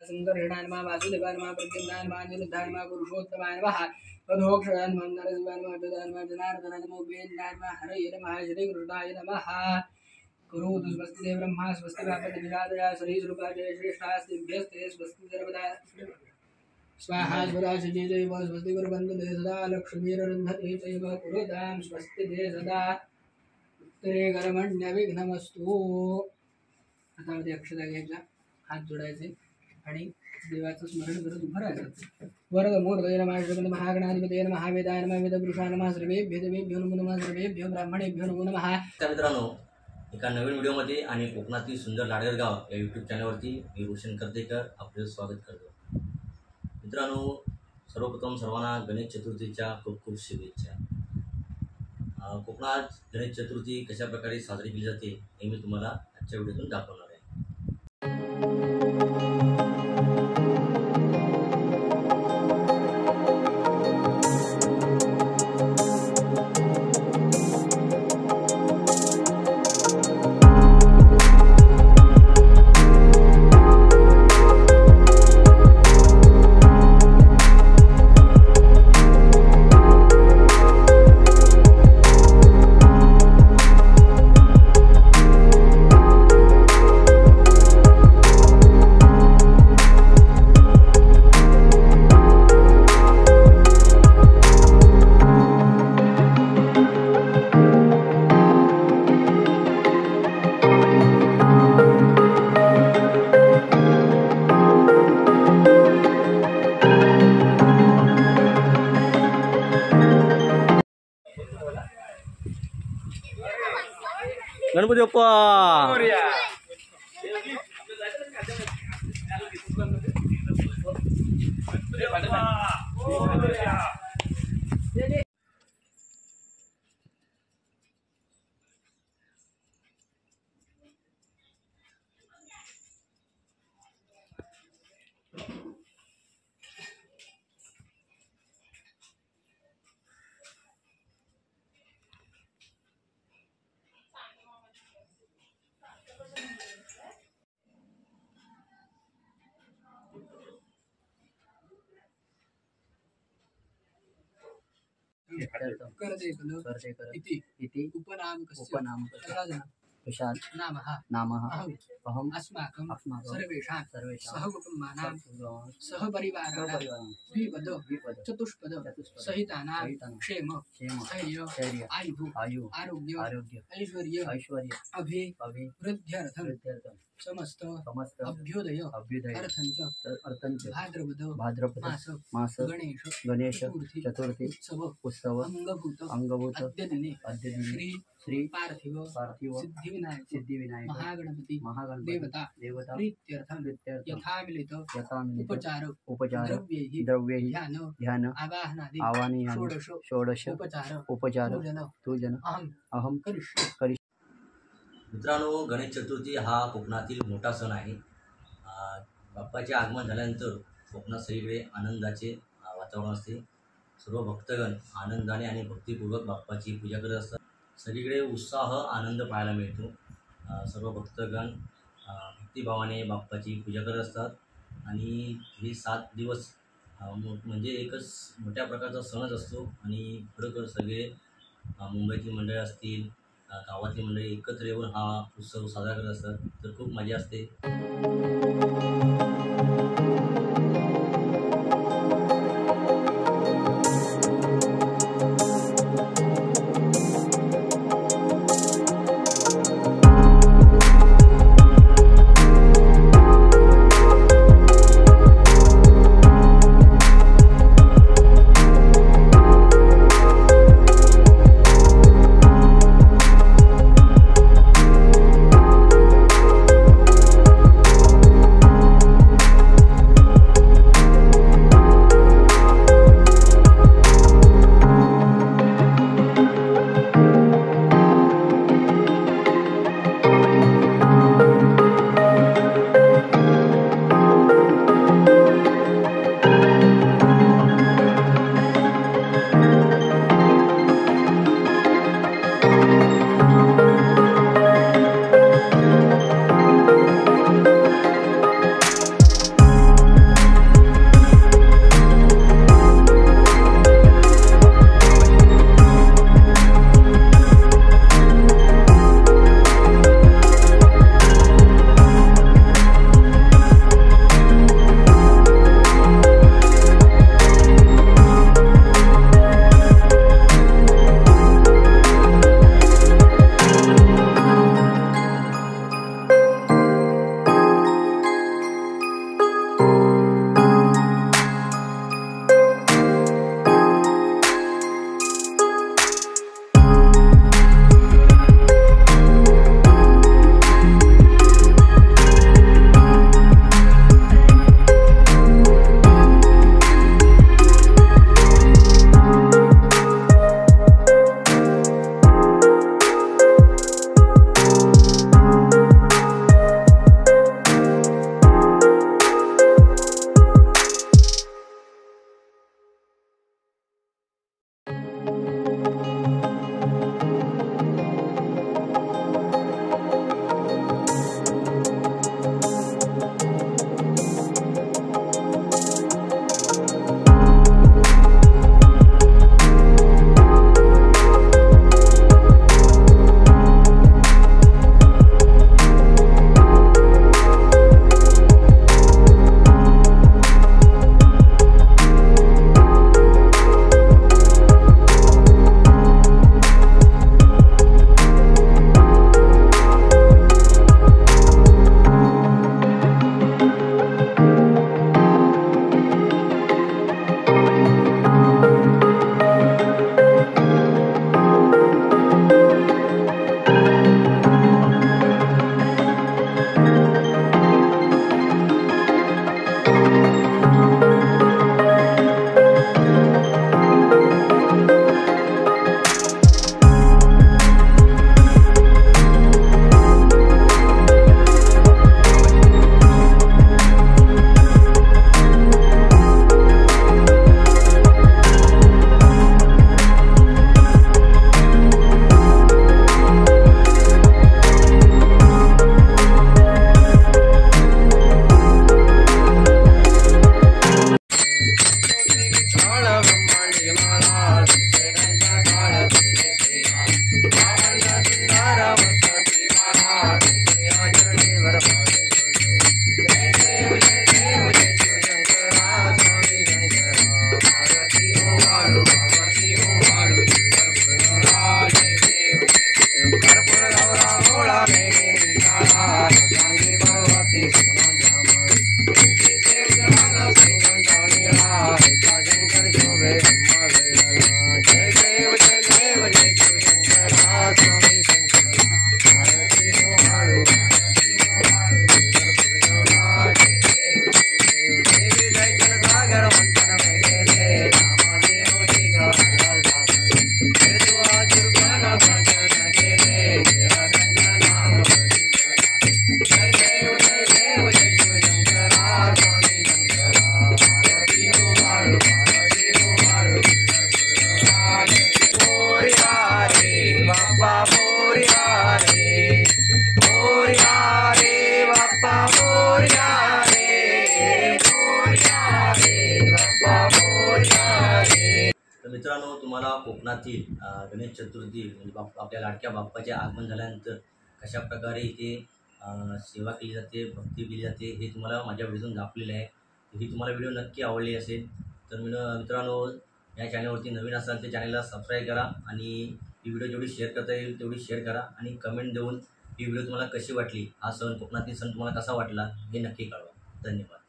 संकर्षणाय नमः वासुदेवाय नमः प्रद्युम्नाय नमः अनिरुद्धाय नमः पुरुषोत्तमाय नमः अधोक्षराय नमः नरसिंहाय नमः अच्युताय नमः जनार्दनाय नमः गोविन्दाय नमः हरये नमः श्रीकृष्णाय नमः करोतु स्वस्ति देव ब्रह्मा स्वस्ति वापति विराजया श्रीस्वरूपा जय श्रेष्ठास्तिभ्यस्ते स्वस्ति सर्वदा स्वाहा स्वराशि जय स्वस्ति गुरुबन्धु दे सदा लक्ष्मीरन्धते चैव कुरुतां स्वस्ति दे सदा उत्तरे कर्मण्यविघ्नमस्तु। आता मध्ये अक्षता घ्यायच्या, हात जोडायचे आणि देवाचं स्मरण करत उभं राहायचं. वरदमूर्तये नमः श्रीमन्त महागणाधिपतये नमः वेदाय नमः वेदपुरुषाय नमः सर्वेभ्यो देवेभ्यो नमो नमः सर्वेभ्यो ब्राह्मणेभ्यो नमो नमः. मित्रांनो, एका नवीन व्हिडिओमध्ये आणि कोकणातील सुंदर लाडेर गाव या यूट्यूब चॅनलवरती मी रोशन करतेकर आपले स्वागत करतो. मित्रांनो, सर्वप्रथम सर्वांना गणेश चतुर्थीच्या खूप खूप शुभेच्छा. कोकणात गणेश चतुर्थी कशा प्रकारे साजरी केली जाते हे मी तुम्हाला आजच्या व्हिडिओतून दाखवणार आहे. गणपती बाप्पा अहम् अस्माकं सर्वेषां सहकुटुम्बानां सहपरिवाराणां द्विपद चतुष्पद सहितानां क्षेम स्थैर्य आयु आरोग्य ऐश्वर्य अभिवृद्ध्यर्थं समस्त अभ्युदय अर्थंच भाद्रपद मास गणेश चतुर्थी उत्सव अंगभूत अद्यदिने श्री पार्थिव सिद्धिविनायक महागणपति देवता प्रीत्यर्थं यथामिलित उपचार द्रव्यैः ध्यान आवाहनादि षोडश उपचार पूजन अहम करिष्ये. मित्रांनो, गणेश चतुर्थी हा कोकणातील मोठा सण आहे. बाप्पाचे आगमन झाल्यानंतर कोकणात सगळीकडे आनंदाचे वातावरण असते. सर्व भक्तगण आनंदाने आणि भक्तिपूर्वक बाप्पाची पूजा करत असतात. सगळीकडे उत्साह आनंद पाहायला मिळतो. सर्व भक्तगण भक्तिभावाने बाप्पाची पूजा करत असतात आणि हे 7 दिवस म्हणजे एकच मोठ्या प्रकारचा सणच असतो. आणि खरोखर सगळे मुंबईतील मंडळी असतील, गावातील मंडळी एकत्र येऊन हा उत्सव साजरा करत असतात. तर खूप मजा असते. तर मित्रांनो, तुम्हाला कोकणातील गणेश चतुर्थी म्हणजे आपल्या लाडक्या बाप्पाचे आगमन झाल्यानंतर कशा प्रकारे इथे सेवा केली जाते, भक्ती केली जाते, हे तुम्हाला माझ्या व्हिडिओतून दाखवलेलं आहे. ही तुम्हाला व्हिडिओ नक्की आवडली असेल तर मित्रांनो, या चॅनलवरती नवीन असाल तर चॅनलला सबस्क्राईब करा आणि ही व्हिडिओ जेवढी शेअर करता येईल तेवढी शेअर करा आणि कमेंट देऊन ही व्हिडिओ तुम्हाला कशी वाटली, हा सण, कोकणातील सण तुम्हाला कसा वाटला हे नक्की कळवा. धन्यवाद.